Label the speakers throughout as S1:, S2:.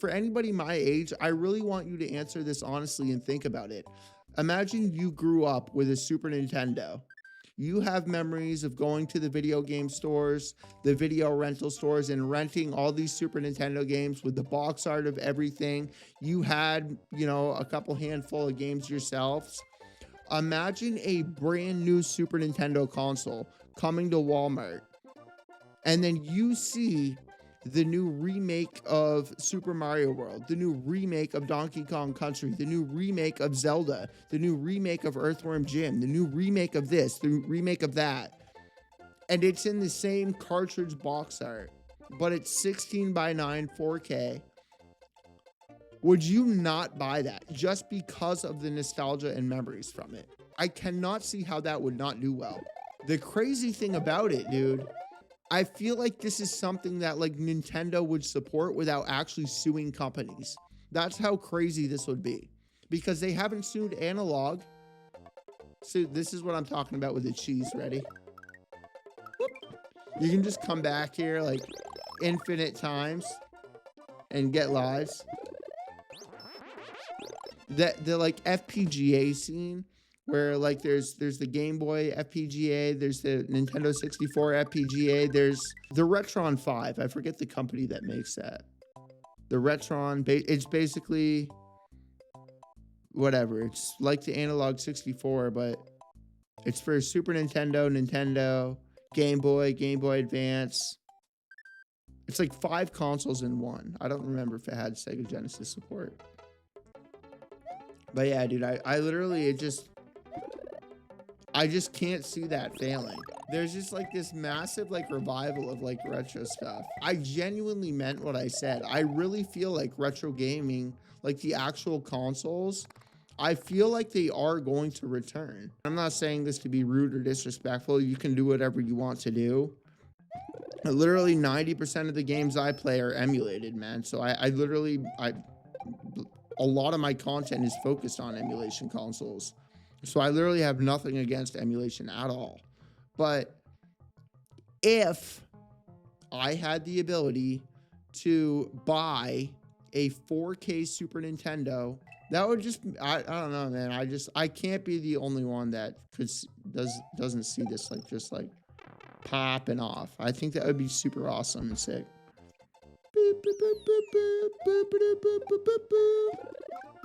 S1: For anybody my age, I really want you to answer this honestly and think about it. Imagine you grew up with a Super Nintendo. You have memories of going to the video game stores, the video rental stores, and renting all these Super Nintendo games with the box art of everything. You had, a couple handful of games yourselves. Imagine a brand new Super Nintendo console coming to Walmart, and then you see the new remake of Super Mario World, the new remake of Donkey Kong Country, the new remake of Zelda, the new remake of Earthworm Jim, the new remake of this, the remake of that. And it's in the same cartridge box art, but it's 16:9 4K. Would you not buy that just because of the nostalgia and memories from it? I cannot see how that would not do well. The crazy thing about it, dude, I feel like this is something that like Nintendo would support without actually suing companies. That's how crazy this would be, because they haven't sued Analog. So this is what I'm talking about with the cheese. Ready? Whoop. You can just come back here like infinite times and get lives. The like FPGA scene, where like there's the Game Boy FPGA, there's the Nintendo 64 FPGA, there's the Retron 5. I forget the company that makes that. The Retron, it's basically whatever. It's like the Analog 64, but it's for Super Nintendo, Game Boy, Game Boy Advance. It's like 5 consoles in one. I don't remember if it had Sega Genesis support. But yeah, dude, I literally, I just can't see that failing. There's just like this massive like revival of like retro stuff. I genuinely meant what I said. I really feel like retro gaming, like the actual consoles, I feel like they are going to return. I'm not saying this to be rude or disrespectful. You can do whatever you want to do. Literally 90% of the games I play are emulated, man. So I literally, a lot of my content is focused on emulation consoles. So I literally have nothing against emulation at all. But if I had the ability to buy a 4K Super Nintendo, that would just, I don't know, man. I can't be the only one that doesn't see this like just like popping off. I think that would be super awesome and sick.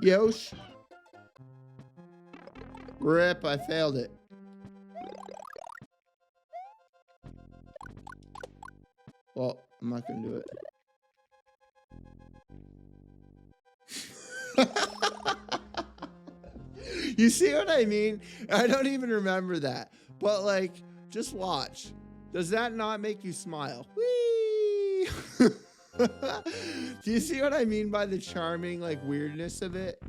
S1: Yosh. Rip, I failed it. Well, I'm not gonna do it. You see what I mean? I don't even remember that. But like, just watch. Does that not make you smile? Whee! Do you see what I mean by the charming like weirdness of it?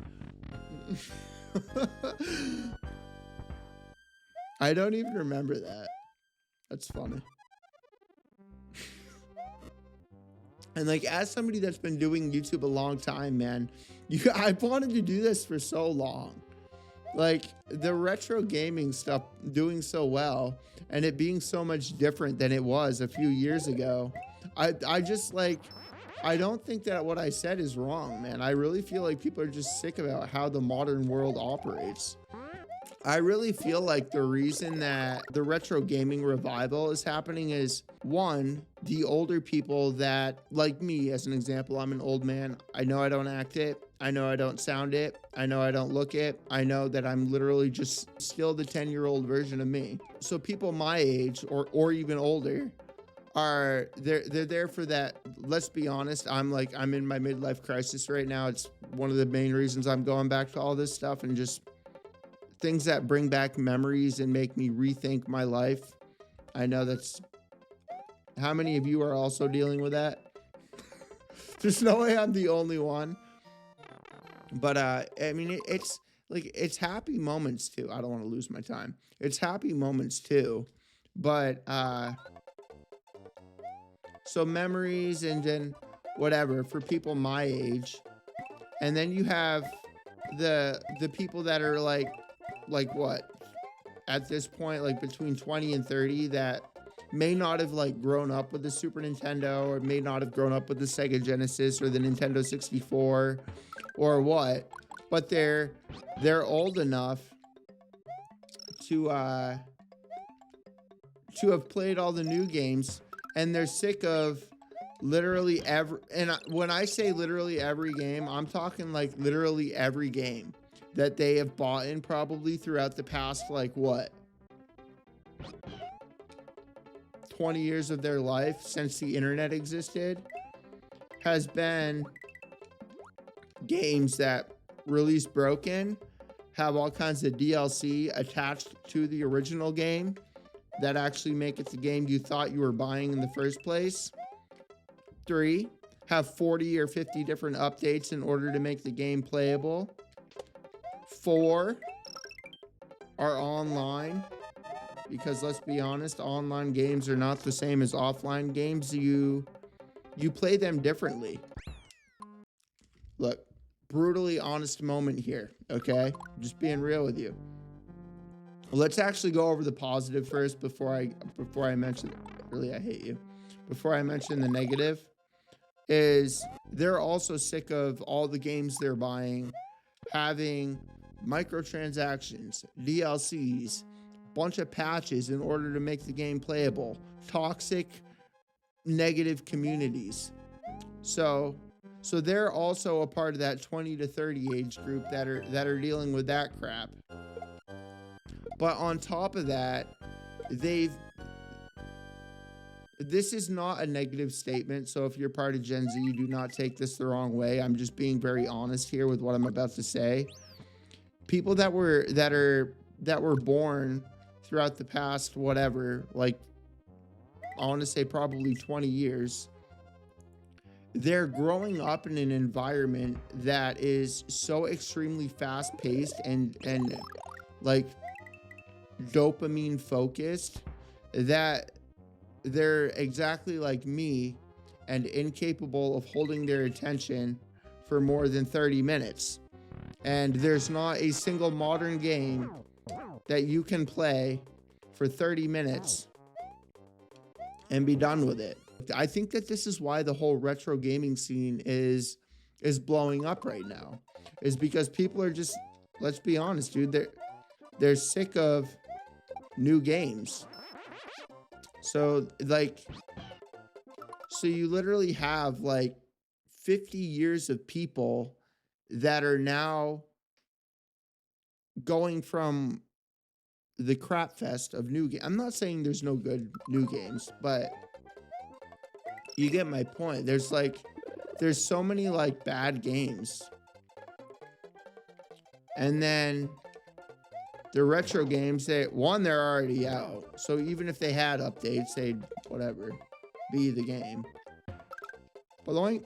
S1: I don't even remember that. That's funny. And like, as somebody that's been doing YouTube a long time, man, I wanted to do this for so long. Like the retro gaming stuff doing so well and it being so much different than it was a few years ago. I just like, I don't think that what I said is wrong, man. I really feel like people are just sick about how the modern world operates. I really feel like the reason that the retro gaming revival is happening is, one, the older people that, like me, as an example, I'm an old man. I know I don't act it. I know I don't sound it. I know I don't look it. I know that I'm literally just still the 10-year-old version of me. So people my age or even older they're there for that. Let's be honest, I'm in my midlife crisis right now. It's one of the main reasons I'm going back to all this stuff and just things that bring back memories and make me rethink my life. I know that's how many of you are also dealing with that. There's no way I'm the only one. But I mean, it's like, it's happy moments too. I don't want to lose my time. It's happy moments too. But so memories and then whatever for people my age. And then you have the people that are like what? At this point, like between 20 and 30 that may not have like grown up with the Super Nintendo, or may not have grown up with the Sega Genesis or the Nintendo 64 or what, but they're old enough to have played all the new games, and they're sick of literally every, and when I say literally every game, I'm talking like literally every game that they have bought in probably throughout the past, like what, 20 years of their life since the internet existed, has been games that release broken, have all kinds of DLC attached to the original game that actually make it the game you thought you were buying in the first place. 3, have 40 or 50 different updates in order to make the game playable. 4, are online, because let's be honest, online games are not the same as offline games. You play them differently. Look, brutally honest moment here, okay? I'm just being real with you. Let's actually go over the positive first before I mention, really, I hate you. Before I mention the negative, is they're also sick of all the games they're buying having microtransactions, DLCs, bunch of patches in order to make the game playable, toxic, negative communities. So they're also a part of that 20 to 30 age group that are dealing with that crap. But on top of that, this is not a negative statement, so if you're part of Gen Z, do not take this the wrong way. I'm just being very honest here with what I'm about to say. People that were born throughout the past, whatever, like, I want to say probably 20 years, they're growing up in an environment that is so extremely fast-paced and like dopamine focused that they're exactly like me and incapable of holding their attention for more than 30 minutes. And there's not a single modern game that you can play for 30 minutes and be done with it. I think that this is why the whole retro gaming scene is blowing up right now, is because people are just, let's be honest, dude, they're sick of new games. So you literally have like 50 years of people that are now going from the crap fest of new games. I'm not saying there's no good new games, but you get my point. There's so many like bad games. And then the retro games, they're already out. So even if they had updates, they'd, whatever, be the game. Boing.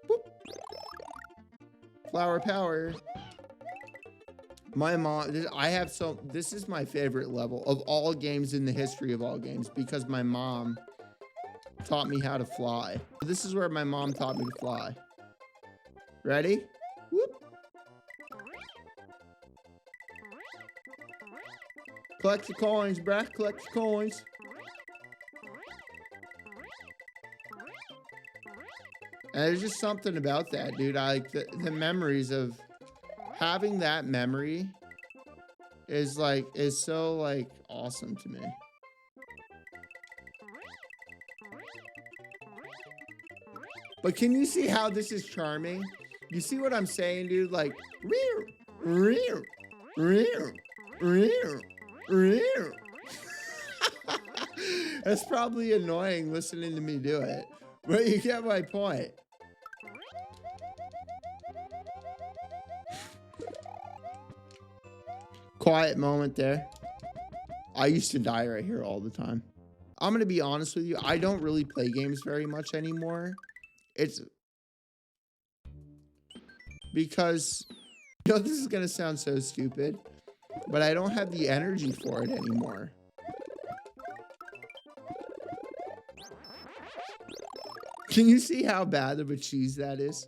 S1: Boop. Flower power. My mom, this is my favorite level of all games in the history of all games, because my mom taught me how to fly. This is where my mom taught me to fly. Ready? Whoop. Collect the coins, bruh. Collect the coins. And there's just something about that, dude. I like the memories of having that memory is so like awesome to me. But can you see how this is charming? You see what I'm saying, dude? Like, that's probably annoying listening to me do it, but you get my point. Quiet moment there. I used to die right here all the time. I'm gonna be honest with you, I don't really play games very much anymore. It's because, you know, this is gonna sound so stupid, but I don't have the energy for it anymore. Can you see how bad of a cheese that is?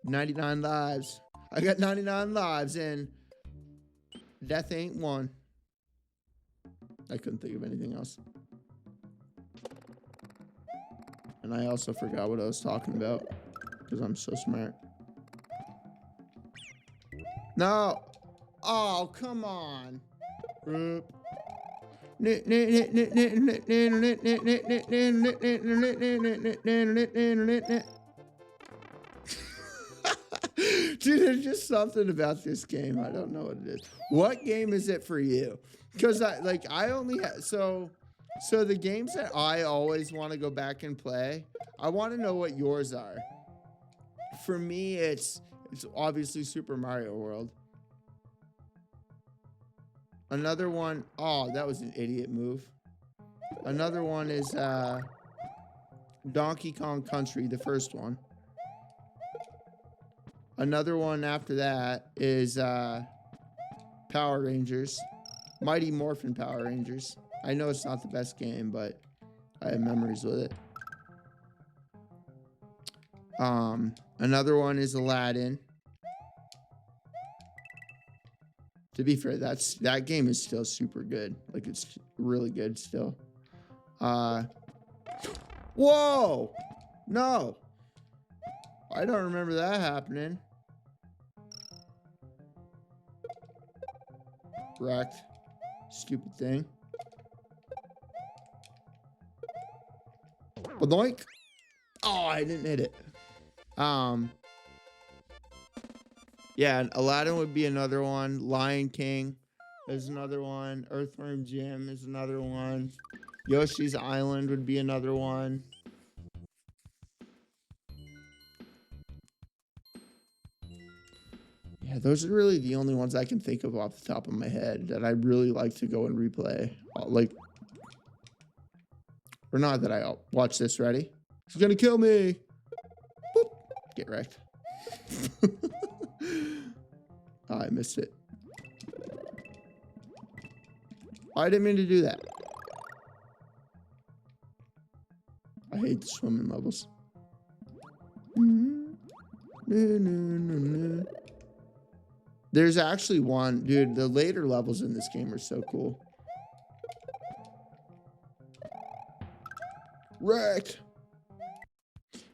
S1: 99 lives. I got 99 lives, and Death ain't one. I couldn't think of anything else. And I also forgot what I was talking about because I'm so smart. No. Oh, come on. Dude, there's just something about this game. I don't know what it is. What game is it for you? Because I only have so the games that I always want to go back and play. I want to know what yours are. For me, it's obviously Super Mario World. Another one, oh, that was an idiot move. Another one is Donkey Kong Country, the first one. Another one after that is Power Rangers. Mighty Morphin Power Rangers. I know it's not the best game, but I have memories with it. Another one is Aladdin. To be fair, that game is still super good. Like, it's really good still. Whoa! No! I don't remember that happening. Wrecked. Stupid thing. Badoink! Oh, I didn't hit it. Yeah, Aladdin would be another one. Lion King is another one. Earthworm Jim is another one. Yoshi's Island would be another one. Yeah, those are really the only ones I can think of off the top of my head that I really like to go and replay. Like, or not that I watch this. Ready? He's gonna kill me. Boop. Get wrecked. Oh, I missed it. I didn't mean to do that. I hate the swimming levels. There's actually one, dude, the later levels in this game are so cool. Wrecked.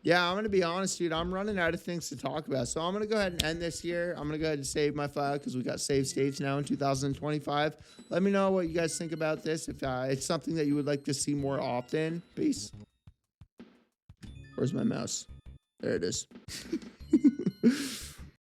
S1: Yeah, I'm going to be honest, dude. I'm running out of things to talk about. So I'm going to go ahead and end this here. I'm going to go ahead and save my file because we got save states now in 2025. Let me know what you guys think about this. If it's something that you would like to see more often. Peace. Where's my mouse? There it is.